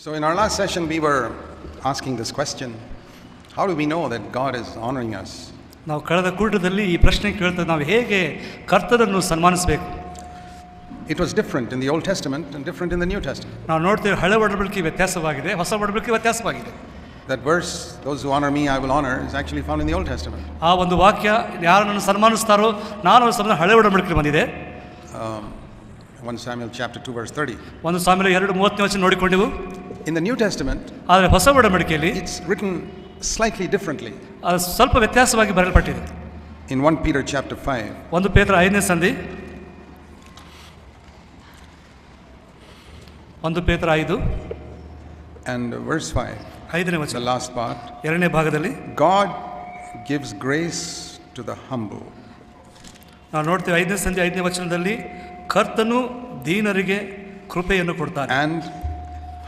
So in our last session we were asking this question, how do we know that God is honoring us? ನಾವು ಕಳೆದ ಕೂಟದಲ್ಲಿ ಈ ಪ್ರಶ್ನೆ ಕೇಳ್ತಾ ನಾವು ಹೇಗೆ ಕರ್ತನನ್ನು ಸನ್ಮಾನಿಸಬೇಕು. It was different in the Old Testament and different in the New Testament. ನಾವು ನೋಡ್ತೇವೆ ಹಳೆ ಒಡಂಬಡಿಕೆ ವ್ಯತ್ಯಾಸವಾಗಿದೆ, ಹೊಸ ಒಡಂಬಡಿಕೆ ವ್ಯತ್ಯಾಸವಾಗಿದೆ. That verse, those who honor me I will honor, is actually found in the Old Testament. ಆ ಒಂದು ವಾಕ್ಯ ಯಾರನ್ನು ಸನ್ಮಾನಿಸ್ತಾರೋ ನಾನು ಅವರ ಹಳೆ ಒಡಂಬಡಿಕೆ ಬಂದಿದೆ. 1 Samuel chapter 2 verse 30. 1 ಸಾಮುವೇಲ 2:30 ನೋಡಿಕೊಂಡೆವು. In the New Testament, ಆದರೆ ಹೊಸ ಒಡಂಬಡಿಕೆಯಲ್ಲಿ it's written slightly differently. ಅದು ಸ್ವಲ್ಪ ವ್ಯತ್ಯಾಸವಾಗಿ ಬರೆಯಲ್ಪಟ್ಟಿದೆ. In 1 Peter chapter 5. 1 ಪೇತ್ರ 5ನೇ ಸಂಧಿ 1 ಪೇತ್ರ 5 and verse 5. 5ನೇ ವಚನ. The last part. 2ನೇ ಭಾಗದಲ್ಲಿ God gives grace to the humble. ನಾವು ನೋಡ್ತೇವೆ 5ನೇ ಸಂಧಿ 5ನೇ ವಚನದಲ್ಲಿ ಕರ್ತನು ದೀನರಿಗೆ ಕೃಪೆಯನ್ನು ಕೊಡ್ತಾನೆ. And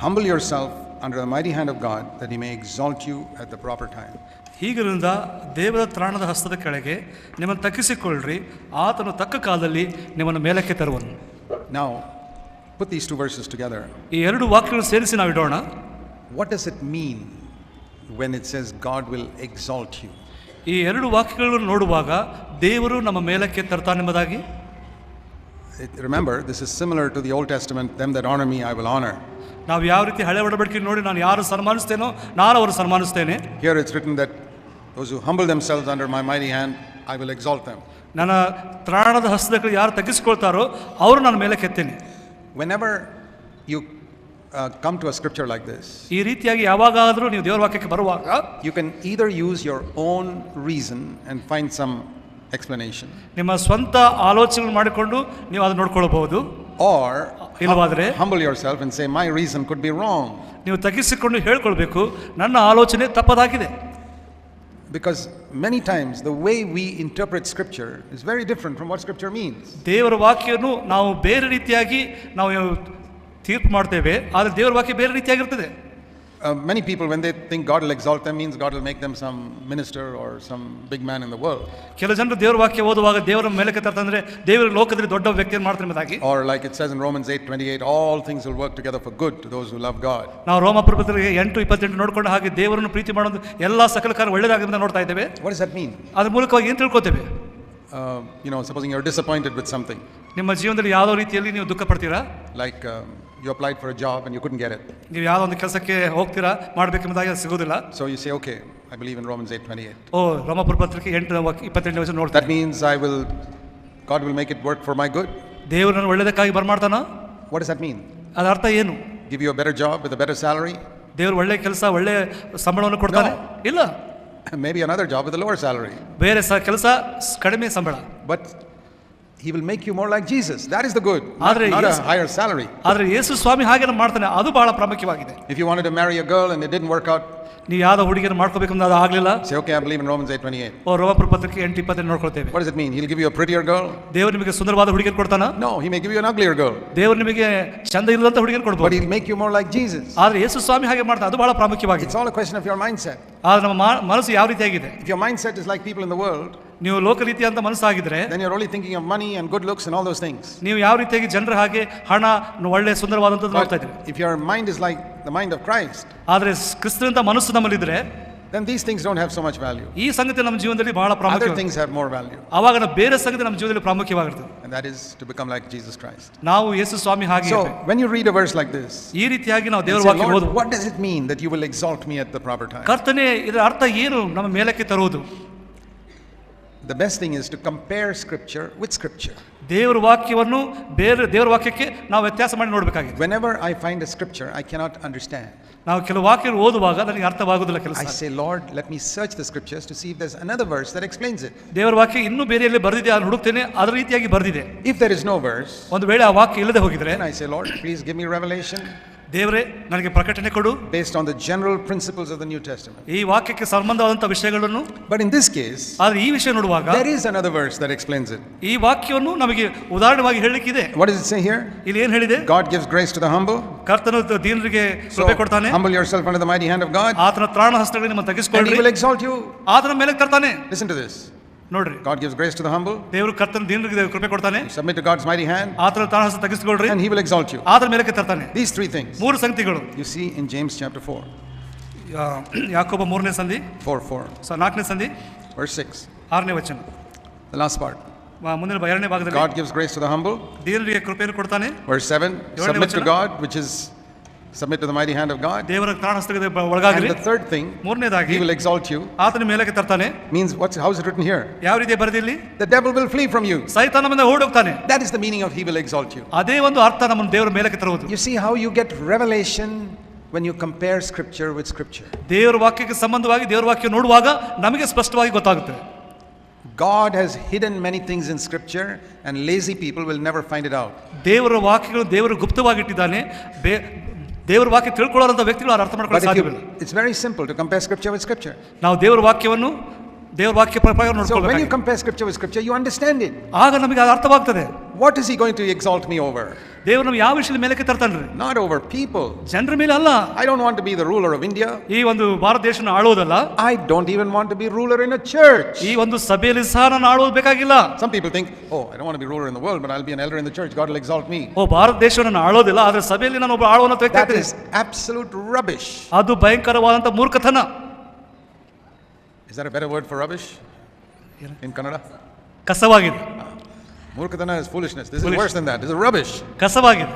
humble yourself under the mighty hand of God, that he may exalt you at the proper time. ಹೀಗಿರುವುದರಿಂದ ದೇವರ ತ್ರಾಣದ ಹಸ್ತದ ಕೆಳಗೆ ನಿಮ್ಮನ್ನು ತಗ್ಗಿಸಿಕೊಳ್ಳ್ರಿ, ಆತನು ತಕ್ಕ ಕಾಲದಲ್ಲಿ ನಿಮ್ಮನ್ನು ಮೇಲಕ್ಕೆ ತರುವನು. Now put these two verses together. ಈ ಎರಡು ವಾಕ್ಯಗಳನ್ನು ಸೇರಿಸಿ ನಾವು ಇಡೋಣ. What does it mean when it says God will exalt you? ಈ ಎರಡು ವಾಕ್ಯಗಳನ್ನು ನೋಡುವಾಗ ದೇವರು ನಮ್ಮ ಮೇಲಕ್ಕೆ ತರ್ತಾನೆಂಬುದಾಗಿ. Remember, this is similar to the Old Testament, them that honor me I will honor. ನಾವು ಯಾವ ರೀತಿ ಹಳೆ ಒಡಂಬಡಿಕೆ ನೋಡಿ ನಾನು ಯಾರು ಸನ್ಮಾನಿಸ್ತೇನೋ ನಾನು ಅವರು ಸನ್ಮಾನಿಸ್ತೇನೆ. Here it's written that those who humble themselves under my mighty hand I will exalt them. ನನ್ನ ತ್ರಾಣದ ಹಸ್ತದ ಕೆಳಗೆ ಯಾರು ತಗ್ಗಿಸಿಕೊಳ್ತಾರೋ ಅವರು ನಾನು ಮೇಲಕ್ಕೆ ಎತ್ತೇನೆ. Whenever you come to a scripture like this, ಈ ರೀತಿಯಾಗಿ ಯಾವಾಗಾದರೂ ನೀವು ದೇವರ ವಾಕ್ಯಕ್ಕೆ ಬರುವಾಗ you can either use your own reason and find some explanation, ನಿಮ್ಮ ಸ್ವಂತ ಆಲೋಚನೆ ಮಾಡಿಕೊಂಡು ನೀವು ಅದನ್ನು ನೋಡ್ಕೊಳ್ಬಹುದು, or ಇಲ್ಲವಾದರೆ humble yourself and say my reason could be wrong. ನೀವು ತಗ್ಗಿಸಿಕೊಂಡು ಹೇಳ್ಕೊಳ್ಬೇಕು ನನ್ನ ಆಲೋಚನೆ ತಪ್ಪದಾಗಿದೆ. Because many times the way we interpret scripture is very different from what scripture means. ದೇವರ ವಾಕ್ಯವನ್ನು ನಾವು ಬೇರೆ ರೀತಿಯಾಗಿ ನಾವು ತೀರ್ಪು ಮಾಡ್ತೇವೆ, ಆದರೆ ದೇವರ ವಾಕ್ಯ ಬೇರೆ ರೀತಿಯಾಗಿರ್ತದೆ. Many people, when they think God will exalt them, means God will make them some minister or some big man in the world. ಕೆಲವು ಜನರು ದೇವರ ವಾಕ್ಯ ಓದುವಾಗ ದೇವರ ಮೇಲಕ್ಕೆ ತರ್ತಂದ್ರೆ ದೇವರ ಲೋಕದಲ್ಲಿ ದೊಡ್ಡ ವ್ಯಕ್ತಿಯನ್ನು ಮಾಡ್ತಾರೆ ಎಂಬುದಾಗಿ. Or like it says in Romans 8:28, all things will work together for good to those who love God. ನಾವು ರೋಮಾಪುರಪತ್ರಿಕೆ 8:28 ನೋಡ್ಕೊಂಡು ಹಾಗೆ ದೇವರನ್ನು ಪ್ರೀತಿ ಮಾಡೋದು ಎಲ್ಲ ಸಕಲ ಕಾರ್ಯ ಒಳ್ಳೆಯದಾಗಿದೆ ನೋಡ್ತಾ ಇದ್ದೇವೆ. What does that mean? ಅದ್ರ ಮೂಲಕವಾಗಿ ಏನು ತಿಳ್ಕೊತೇವೆ? Supposing you're disappointed with something. ನಿಮ್ಮ ಜೀವನದಲ್ಲಿ ಯಾವುದೋ ರೀತಿಯಲ್ಲಿ ನೀವು ದುಃಖ ಪಡ್ತೀರಾ? Like you applied for a job and you couldn't get it. ನೀವು ಯಾವುದೋ ಒಂದು ಕೆಲಸಕ್ಕೆ ಹೋಗ್ತೀರಾ, ಮಾಡಬೇಕೆಂಬುದಾಗಿ ಅದು ಸಿಗೋದಿಲ್ಲ. So you say, okay, I believe in Romans 8:28. ರೋಮಾಪುರಪತ್ರಿಕೆ 8:28 ವಚನ ನೋಡ್ತಾರೆ. That means God will make it work for my good. ದೇವರನ್ನು ಒಳ್ಳೆಯದಕ್ಕಾಗಿ ಬರ್ಮಾಡ್ತಾನ? What does that mean? ಅದರ ಅರ್ಥ ಏನು? Give you a better job with a better salary? ದೇವರು ಒಳ್ಳೆ ಕೆಲಸ ಒಳ್ಳೆ ಸಂಬಳವನ್ನು ಕೊಡ್ತಾನೆ? ಇಲ್ಲ. Maybe another job with a lower salary. ಬೇರೆ ಕೆಲಸ ಕಡಿಮೆ ಸಂಬಳ. But he will make you more like Jesus. That is the good, not a higher salary. ಆದರೆ ಯೇಸು ಸ್ವಾಮಿ ಹಾಗೆ ಮಾಡ್ತಾನೆ, ಅದು ಬಹಳ ಪ್ರಾಮುಖ್ಯವಾಗಿದೆ. If you wanted to marry a girl and it didn't work out, ನೀವು ಯಾವ್ದೋ ಹುಡುಗಿಯನ್ನು ಮಾಡ್ಕೋಬೇಕು ಅಂತ ಅದು ಆಗಲಿಲ್ಲ, say okay, I believe in Romans 8:28. ರೋಮಾಪುರಪತ್ರಿಕೆ 8:28 ನೋಡ್ಕೊಳ್ತೇವೆ. What does it mean? He'll give you a prettier girl? ದೇವರು ನಿಮಗೆ ಸುಂದರವಾದ ಹುಡುಗಿಯನ್ನು ಕೊಡ್ತಾನ? No, he may give you an uglier girl. ದೇವರು ನಿಮಗೆ ಚಂದ ಇಲ್ಲದಂತ ಹುಡುಗಿಯನ್ನು ಕೊಡಬಹುದು. But he'll make you more like Jesus. ಆದರೆ ಯೇಸು ಸ್ವಾಮಿ ಹಾಗೆ ಮಾಡ್ತಾನೆ, ಅದು ಬಹಳ ಪ್ರಾಮುಖ್ಯವಾಗಿದೆ. It's all a question of your mindset. ಆದರೆ ನಮ್ಮ ಮನಸ್ಸು ಯಾವ ರೀತಿಯಾಗಿದೆ? If your mindset is like people in the world, ನೀವು ಲೋಕ ರೀತಿಯಂತ ಮನಸ್ಸಾಗಿದ್ರೆ, then you're only thinking of money and good looks and all those things. ನೀವು ಯಾವ ರೀತಿಯಾಗಿ ಜನರ ಹಾಗೆ ಹಣ ಒಳ್ಳೆ ಸುಂದರವಾದಂತದ್ದು ನೋಡ್ತಾ ಇದ್ದೀರಿ. If your mind is like the mind of Christ, ಆದರೆ ಕ್ರಿಸ್ತನಂತ ಮನಸ್ಸು ನಮ್ಮಲ್ಲಿದ್ರೆ, then these things don't have so much value. ಈ ಸಂಗತಿ ನಮ್ಮ ಜೀವನದಲ್ಲಿ ಬಹಳ ಪ್ರಾಮುಖ್ಯ. Other things have more value. ಆವಾಗ ನಾವು ಬೇರೆ ಸಂಗತಿ ನಮ್ಮ ಜೀವನದಲ್ಲಿ ಪ್ರಾಮುಖ್ಯವಾಗಿರ್ತದೆ. And that is to become like Jesus Christ. ನಾವು ಯೇಸು ಸ್ವಾಮಿ ಹಾಗೆ. So when you read a verse like this, ಈ ರೀತಿಯಾಗಿ ನಾವು ದೇವರ ವಾಕ್ಯ ಓದುವ, what does it mean that you will exalt me at the proper time? ಕರ್ತನೇ, ಇದರ ಅರ್ಥ ಏನು? ನಮ್ಮ ಮೇಲಕ್ಕೆ ತರುವುದು. The best thing is to compare scripture with scripture. ದೇವರ ವಾಕ್ಯವನ್ನು ಬೇರೆ ದೇವರ ವಾಕ್ಯಕ್ಕೆ ನಾವು ವ್ಯತ್ಯಾಸ ಮಾಡಿ ನೋಡಬೇಕಾಗಿದೆ. Whenever I find a scripture I cannot understand, ನಾವು ಕೆಲವು ವಾಕ್ಯ ಓದುವಾಗ ನನಗೆ ಅರ್ಥವಾಗುವುದಿಲ್ಲ ಕೆಲಸ. I say, Lord, let me search the scriptures to see if there's another verse that explains it. ದೇವರ ವಾಕ್ಯ ಇನ್ನೂ ಬೇರೆಯಲ್ಲಿ ಬರೆದಿದೆ, ಅದನ್ನು ಹುಡುಕ್ತೇನೆ, ಅದರ ರೀತಿಯಾಗಿ ಬರೆದಿದೆ. If there is no verse, ಒಂದು ವೇಳೆ ಆ ವಾಕ್ಯ ಇಲ್ಲದೆ ಹೋಗಿದ್ರೆ, then I say, Lord, please give me revelation. ದೇವರೇ, ನನಗೆ ಪ್ರಕಟಣೆ ಕೊಡು, based on the general principles of the New Testament. ಈ ವಾಕ್ಯಕ್ಕೆ ಸಂಬಂಧವಾದಂತ ವಿಷಯಗಳನ್ನು. But in this case, ಆದರೆ ಈ ವಿಷಯ ನೋಡುವಾಗ there is another verse that explains it. ಈ ವಾಕ್ಯವನ್ನು ನಮಗೆ ಉದಾಹರಣೆಯಾಗಿ ಹೇಳಲಿಕ್ಕಿದೆ. What does it say here? ಇಲ್ಲಿ ಏನು ಹೇಳಿದೆ? God gives grace to the humble. ಕರ್ತನು ದೀನರಿಗೆ ಕೃಪೆ ಕೊಡ್ತಾನೆ. Humble yourself under the mighty hand of God. ಆತನ ತ್ರಾಣ ಹಸ್ತಗಳಲ್ಲಿ ನಿಮ್ಮನ್ನು ತಗ್ಗಿಸಿಕೊಳ್ಳ್ರಿ, and he will exalt you. ಆತನ ಮೇಲೆ ತರ್ತಾನೆ. Listen to this. ನೋಡ್ರಿ, God gives grace to the humble. ದೇವರು ಕರ್ತನ ದೀನರಿಗೆ ಕೃಪೆ ಕೊಡ್ತಾನೆ. Submit to God's mighty hand, ಆತನ ತಾಣ ಹಸ್ತ ತಗ್ಗಿಸಿಕೊಳ್ಳ್ರಿ, and He will exalt you. ಆತನ ಮೇಲಕ್ಕೆ ತರ್ತಾನೆ. These three things ಮೂರು ಸಂಗತಿಗಳು you see in James chapter 4, ಯಾಕೋಬ 3ನೇ ಸಂಧಿ 4, 4ನೇ ಸಂಧಿ verse 6, 6ನೇ ವಚನ. the last part. ಮುಂದಿನ 2ನೇ ಭಾಗದಲ್ಲಿ God gives grace to the humble. ದೀನರಿಗೆ ಕೃಪೆಯನ್ನು ಕೊಡ್ತಾನೆ. Verse 7, submit to God, which is submit to the mighty hand of God. ದೇವರ ತಾಣ ಹಸ್ತಕ್ಕೆ ಒಳಗಾಗ್ರಿ. And the third thing, ಮೂರನೇದಾಗಿ He will exalt you. ಆತನ ಮೇಲಕ್ಕೆ ತರ್ತಾನೆ. Means how is it written here? ಯಾವ ರೀತಿ ಬರೆದಿಲ್ಲಿ? The devil will flee from you. ಸೈತಾನ ನಮ್ಮಿಂದ ಓಡೋಗ್ತಾನೆ. That is the meaning of He will exalt you. ಅದೇ ಒಂದು ಅರ್ಥ ನಮ್ಮನ್ನು ದೇವರ ಮೇಲಕ್ಕೆ ತರುವುದು. You see how you get revelation when you compare scripture with scripture. ದೇವರ ವಾಕ್ಯಕ್ಕೆ ಸಂಬಂಧವಾಗಿ ದೇವರ ವಾಕ್ಯ ನೋಡುವಾಗ ನಮಗೆ ಸ್ಪಷ್ಟವಾಗಿ ಗೊತ್ತಾಗುತ್ತೆ. God has hidden many things in scripture and lazy people will never find it out. ದೇವರ ವಾಕ್ಯಗಳು ದೇವರು ಗುಪ್ತವಾಗಿಟ್ಟಿದ್ದಾನೆ. ದೇವರ ವಾಕ್ಯ ತಿಳ್ಕೊಳ್ಳೋರಂಥ ವ್ಯಕ್ತಿಗಳು ಅರ್ಥ ಮಾಡ್ಕೊಳ್ಳೋಕೆ ಸಾಧ್ಯವಿಲ್ಲ. It's very simple to compare scripture with scripture. ನಾವು ದೇವರ ವಾಕ್ಯವನ್ನು ದೇವರ ವಾಕ್ಯ ಪ್ರಕಾರ ನೋಡ್ಕೊಳ್ಳಬೇಕು. So when you compare scripture with scripture, you understand it. ಆಗ ನಮಗೆ ಅದು ಅರ್ಥವಾಗ್ತದೆ. What is He going to exalt me over? ದೇವರು ನಮಗೆ ಯಾವ ವಿಷಯದ ಮೇಲಕ್ಕೆ ತರ್ತಾನ್ರಿ? Not over people. ಜನರ ಮೇಲೆ ಅಲ್ಲ. I don't want to be the ruler of India. ಈ ಒಂದು ಭಾರತ ದೇಶನ ಆಳೋದಲ್ಲ. I don't even want to be ruler in a church. ಈ ಒಂದು ಸಭೆಯಲ್ಲಿ ಸಹ ನಾನು ಆಳೋದು ಬೇಕಾಗಿಲ್ಲ. Some people think, oh, I don't want to be ruler in the world, but I'll be an elder in the church. God will exalt me. Bharat ದೇಶವನ್ನು ಆಳೋದಿಲ್ಲ, ಆದರೆ ಸಭೆಯಲ್ಲಿ ನಾನು ಒಬ್ಬ ಆಳುವಂತ ವ್ಯಕ್ತಿ That ಆಗ್ತೀನಿ. is absolute rubbish. ಅದು ಭಯಂಕರವಾದಂತ ಮೂರ್ಖತನ. Is that a better word for rubbish in Kannada? ಕಸವಾಗಿದೆ. Murkatana is foolishness. This is worse than that. This is rubbish. ಕಸವಾಗಿದೆ.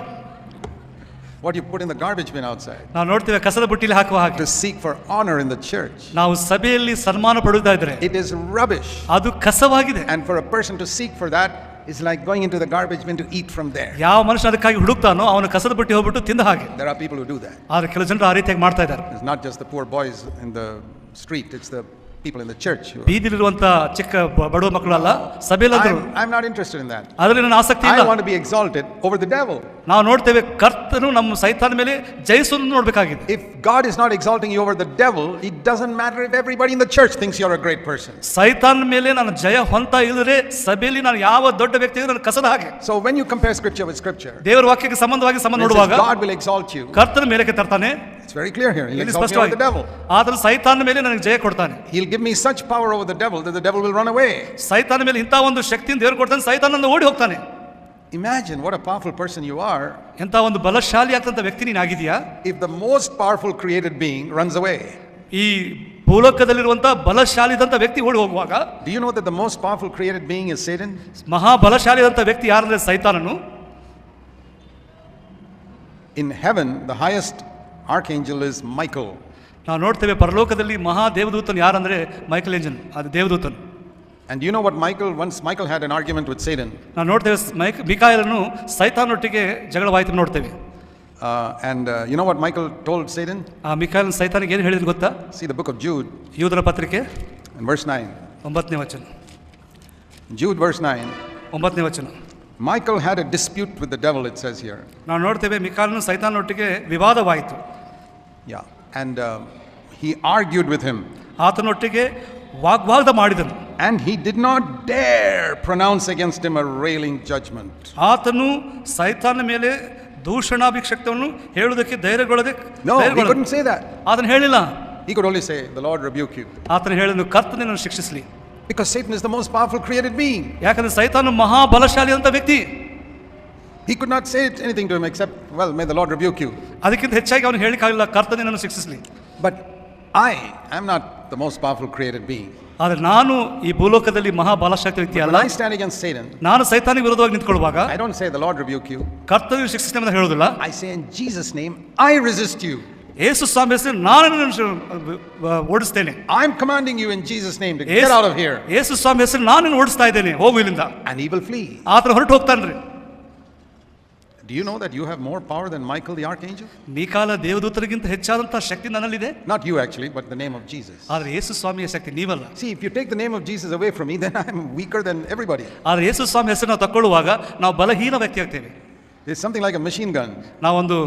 What you put in the garbage bin outside. ನಾವು ನೋಡ್ತೇವೆ ಕಸದ ಬುಟ್ಟಿಲಿ ಹಾಕುವ ಹಾಗೆ. To seek for honor in the church. ನಾವು ಸಭೆಯಲ್ಲಿ ಸನ್ಮಾನ ಪಡೆಯುತ್ತಾ ಇದ್ರೆ It is rubbish. ಅದು ಕಸವಾಗಿದೆ. And for a person to seek for that is like going into the garbage bin to eat from there. ಯಾವ ಮನುಷ್ಯ ಅದಕ್ಕಾಗಿ ಹುಡುಕ್ತಾನೋ ಅವನು ಕಸದ ಬುಟ್ಟಿ ಹೋಗ್ಬಿಟ್ಟು ತಿಂದ ಹಾಗೆ. There are people who do that. ಆದ್ರೆ ಕೆಲವು ಜನರು ಆ ರೀತಿಯಾಗಿ ಮಾಡ್ತಾ ಇದ್ದಾರೆ. It's not just the poor boys in the street. It's the people in the church. ಬೀದಿಲಿರುವಂತ ಚಿಕ್ಕ ಬಡವ ಮಕ್ಕಳು ಅಲ್ಲ, ಸಭೆಯಲ್ಲಾದ್ರು. I'm not interested in that. ಅದರಲ್ಲಿ ನನ್ನ ಆಸಕ್ತಿ ಇಲ್ಲ. I want to be exalted over the devil. ನಾವು ನೋಡ್ತೇವೆ ಕರ್ತನು ನಮ್ಮ ಸೈತಾನ ಮೇಲೆ ಜಯಿಸೋದನ್ನು ನೋಡಬೇಕಾಗಿದೆ. If God is not exalting you over the devil, it doesn't matter if everybody in the church thinks you're a great person. ಸೈತಾನ ಮೇಲೆ ನಾನು ಜಯ ಹೊಂತ ಇಲ್ಲದ್ರೆ ಸಭೆಯಲ್ಲಿ ನಾನು ಯಾವ ದೊಡ್ಡ ವ್ಯಕ್ತಿಗೂ ನಾನು ಕಸದ ಹಾಗೆ. So when you compare scripture with scripture, ದೇವರ ವಾಕ್ಯಕ್ಕೆ ಸಂಬಂಧವಾಗಿ ಸಂಬಂಧ ನೋಡುವಾಗ God will exalt you. ಕರ್ತನ ಮೇಲಕ್ಕೆ ತರ್ತಾನೆ. It's very clear here. He'll exalt me over the devil. ಆದ್ರೆ ಸೈತಾನ ಮೇಲೆ ನನಗೆ ಜಯ ಕೊಡ್ತಾನೆ. He'll give me such power over the devil that the devil will run away. ಸೈತಾನ ಮೇಲೆ ಇಂಥ ಒಂದು ಶಕ್ತಿಯನ್ನು ದೇವರು ಕೊಡ್ತಾನೆ, ಸೈತಾನನಿಂದ ಓಡಿ ಹೋಗ್ತಾನೆ. Imagine what a powerful person you are. ಎಂತ ಒಂದು ಬಲಶಾಲಿ ಆಗ್ತಂತ ವ್ಯಕ್ತಿ ನೀನು ಆಗಿದೆಯಾ? If the most powerful created being runs away. ಈ ಭೂಲೋಕದಲ್ಲಿರುವಂತ ಬಲಶಾಲಿದಂತ ವ್ಯಕ್ತಿ ಓಡಿ ಹೋಗುವಾಗ, do you know that the most powerful created being is Satan? ಮಹಾ ಬಲಶಾಲಿದಂತ ವ್ಯಕ್ತಿ ಯಾರಂದ್ರೆ ಸೈತಾನನು. In heaven the highest archangel is Michael. ನಾವು ನೋಡ್ತೇವೆ ಪರಲೋಕದಲ್ಲಿ ಮಹಾ ದೇವದೂತನು ಯಾರಂದ್ರೆ ಮೈಕಲ್ ಏಂಜಲ್, ಅದು ದೇವದೂತನು. And you know what once Michael had an argument with Satan. ನಾವು ನೋಡ್ತೇವೆ ಮಿಕಾಯಲನು ಸೈತಾನೊಟ್ಟಿಗೆ ಜಗಳವಾಯಿತು ನೋಡ್ತೇವೆ. And you know what Michael told Satan? ಆ ಮಿಕಾಯಲನು ಸೈತಾನಿಗೆ ಏನು ಹೇಳಿದ್ರು ಗೊತ್ತಾ? See the book of Jude. ಯೂದರ ಪತ್ರಿಕೆ and verse 9. 9ನೇ ವಚನ. Jude verse 9. 9ನೇ ವಚನ. Michael had a dispute with the devil, it says here. ನಾವು ನೋಡ್ತೇವೆ ಮಿಕಾಯಲನು ಸೈತಾನೊಟ್ಟಿಗೆ ವಿವಾದವಾಯಿತು. Yeah. And he argued with him. ಆತನೊಟ್ಟಿಗೆ ವಾಗ್ವಾದ ಮಾಡಿದನು. And he did not dare pronounce against him a railing judgment. ಆತನು ಸೈತಾನ ಮೇಲೆ ದೂಷಣಾಭಿಷಕ್ತವನ್ನು ಹೇಳುವುದಕ್ಕೆ ಧೈರ್ಯಗೊಳ್ಳದೆ. No, he couldn't say that. ಆತನು ಹೇಳಿಲ್ಲ. He could only say, the Lord rebuke you. ಆತನು ಹೇಳಿದನು, ಕರ್ತನು ನಿನ್ನನ್ನು ಶಿಕ್ಷಿಸಲಿ. Because Satan is the most powerful created being. ಯಾಕಂದ್ರೆ ಸೈತಾನ ಮಹಾ ಬಲಶಾಲಿ ಅಂತ ವ್ಯಕ್ತಿ. He could not say anything to him except, well, may the Lord rebuke you. ಅದಕ್ಕಿಂತ ಹೆಚ್ಚಾಗಿ ಅವನು ಹೇಳಿಕಾಗಿಲ್ಲ, ಕರ್ತನು ನಿನ್ನನ್ನು ಶಿಕ್ಷಿಸಲಿ. But I am not the most powerful created being. ಆದರೆ ನಾನು ಈ ಭೂಲೋಕದಲ್ಲಿ ಮಹಾ ಬಲಶಾಲಿ ವ್ಯಕ್ತಿ ಅಲ್ಲ. When I stand against Satan, ನಾನು ಸೈತಾನಿಗೆ ವಿರೋಧವಾಗಿ ನಿಂತುಕೊಳ್ಳುವಾಗ I don't say the Lord rebuke you. ಕರ್ತನು ಶಿಕ್ಷಿಸಲಿ ಅಂತ ಹೇಳೋದಿಲ್ಲ. I say in Jesus name I resist you. ಯೇಸು ಸ್ವಾಮಿ ಹೆಸರು ನಾನು ಓಡಿಸ್ತೇನೆ. I'm commanding you in Jesus name to get out of here. ಯೇಸು ಸ್ವಾಮಿ ಹೆಸರು ನಾನು ಓಡಿಸ್ತಾ ಇದ್ದೇನೆ, ಹೋಗು ಇಲ್ಲಿಂದ. And he will flee. ಆತನು ಹೊರಟು ಹೋಗ್ತಾನ್ರಿ. Do you know that you have more power than Michael the archangel? ಮೀಕಾಲ ದೇವದೂತರಿಗಿಂತ ಹೆಚ್ಚಾದಂತ ಶಕ್ತಿ ನನ್ನಲ್ಲಿದೆ. Not you actually, but the name of Jesus. ಆದರೆ ಯೇಸು ಸ್ವಾಮಿಯ ಶಕ್ತಿ ನೀವಲ್ಲ. See, if you take the name of Jesus away from me, then I'm weaker than everybody. ಆದರೆ ಯೇಸು ಸ್ವಾಮಿ ಹೆಸರನ್ನು ತಕೊಳ್ಳುವಾಗ ನಾವು ಬಲಹೀನ ವ್ಯಕ್ತಿ ಆಗ್ತೇವೆ. It's something like a machine gun. ನಾವೊಂದು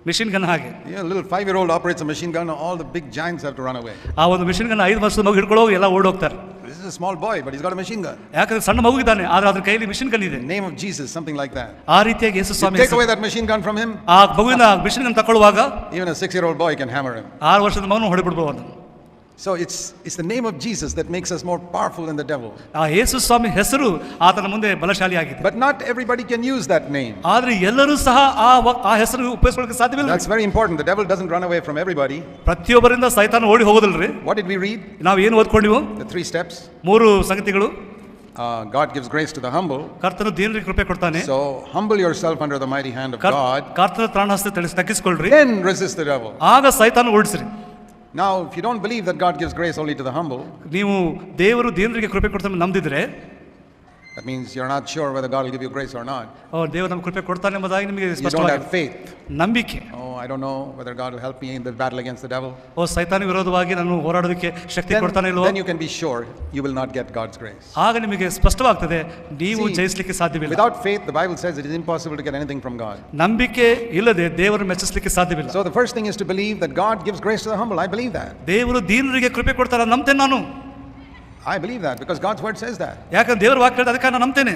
machine gun ಹಾಗೆ. A little 5-year-old operates a machine gun, all the big giants have to run away. ಆ ಒಂದು machine gun 5 ವರ್ಷದ ಮಗು ಹಿಡ್ಕೊಳ್ಳೋಗಿ ಎಲ್ಲ ಓಡಿ ಹೋಗ್ತಾರೆ. This is a small boy, but he's got a machine gun. ಯಾಕಂದ್ರೆ ಸಣ್ಣ ಮಗು ಇದ್ದಾನೆ, ಆದರೆ ಅದರ ಕೈಯಲ್ಲಿ ಮಿಷಿನ್ ಗನ್ ಇದೆ. Name of Jesus, something like that. ಆ ರೀತಿಯಾಗಿ ಯೇಸು ಸ್ವಾಮಿ take away that machine gun from him. ಆ ಮಗುವಿನ ಮಿಷಿನ್ ಗನ್ ತಕೊಳ್ಳುವಾಗ even a 6-year-old boy can hammer him. 6 ವರ್ಷದ ಮಗನು ಹೊಡೆಬಿಡಬಹುದು. So it's the name of Jesus that makes us more powerful than the devil. ಆ ಯೇಸು ಸ್ವಾಮಿ ಹೆಸರು ಆತನ ಮುಂದೆ ಬಲಶಾಲಿಯಾಗಿದೆ. But not everybody can use that name. ಆದರೆ ಎಲ್ಲರೂ ಸಹ ಆ ಹೆಸರು ಉಪಯೋಗಿಸಲಿಕ್ಕೆ ಸಾಧ್ಯವಿಲ್ಲ. That's very important. The devil doesn't run away from everybody. ಪ್ರತಿಯೊಬ್ಬರಿಂದ ಸೈತಾನ ಓಡಿ ಹೋಗೋದಿಲ್ರಿ. What did we read? ನಾವು ಏನು ಓದ್ಕೊಂಡಿವು? The 3 steps. 3 ಸಂಗತಿಗಳು. God gives grace to the humble. ಕರ್ತನು ದೀನರಿಗೆ ಕೃಪೆ ಕೊಡ್ತಾನೆ. So humble yourself under the mighty hand of God. ಕರ್ತನ ತ್ರಾಣಹಸ್ತ ತಗ್ಗಿಸಿಕೊಳ್ಳ್ರಿ. Then resist the devil. ಆಗ ಸೈತಾನ ಓಡಿಸ್ರಿ. Now, if you don't believe that God gives grace only to the humble, ನೀವು ದೇವರು ದೀನರಿಗೆ ಕೃಪೆ ಕೊಡ್ತಾನೆ ನಂಬಿದ್ರೆ, that means you're not sure whether God will give you grace or not. ದೇವರು ನಮಗೆ ಕೃಪೆ ಕೊಡ್ತಾನೆ ಎಂಬುದಾಗಿ ನಿಮಗೆ You don't ಸ್ಪಷ್ಟವಾಗಿದೆ. have faith. ನಂಬಿಕೆ. I don't know whether God will help me in the battle against the devil. ಸೈತಾನ ವಿರೋಧವಾಗಿ ನಾನು ಹೋರಾಡೋದಕ್ಕೆ ಶಕ್ತಿ ಕೊಡ್ತಾನೆ ಇಲ್ವೋ? Then you can be sure you will not get God's grace. ಆಗ ನಿಮಗೆ ಸ್ಪಷ್ಟವಾಗ್ತದೆ ನೀವು ಜಯಿಸಲಿಕ್ಕೆ ಸಾಧ್ಯವಿಲ್ಲ. Without faith, the Bible says it is impossible to get anything from God. ನಂಬಿಕೆ ಇಲ್ಲದೆ ದೇವರನ್ನು ಮೆಚ್ಚಿಸಲಿಕ್ಕೆ ಸಾಧ್ಯವಿಲ್ಲ. So the first thing is to believe that God gives grace to the humble. I believe that. ದೇವರು ದೀನರಿಗೆ ಕೃಪೆ ಕೊಡ್ತಾರ ನಂಬ್ತೇನೆ ನಾನು. I believe that because God's word says that. ಯಾಕಂದ್ರೆ ದೇವರ ವಾಕ್ಯ ಹೇಳಿದ ಅದಕ್ಕೆ ನಾನು ನಂಬ್ತೇನೆ.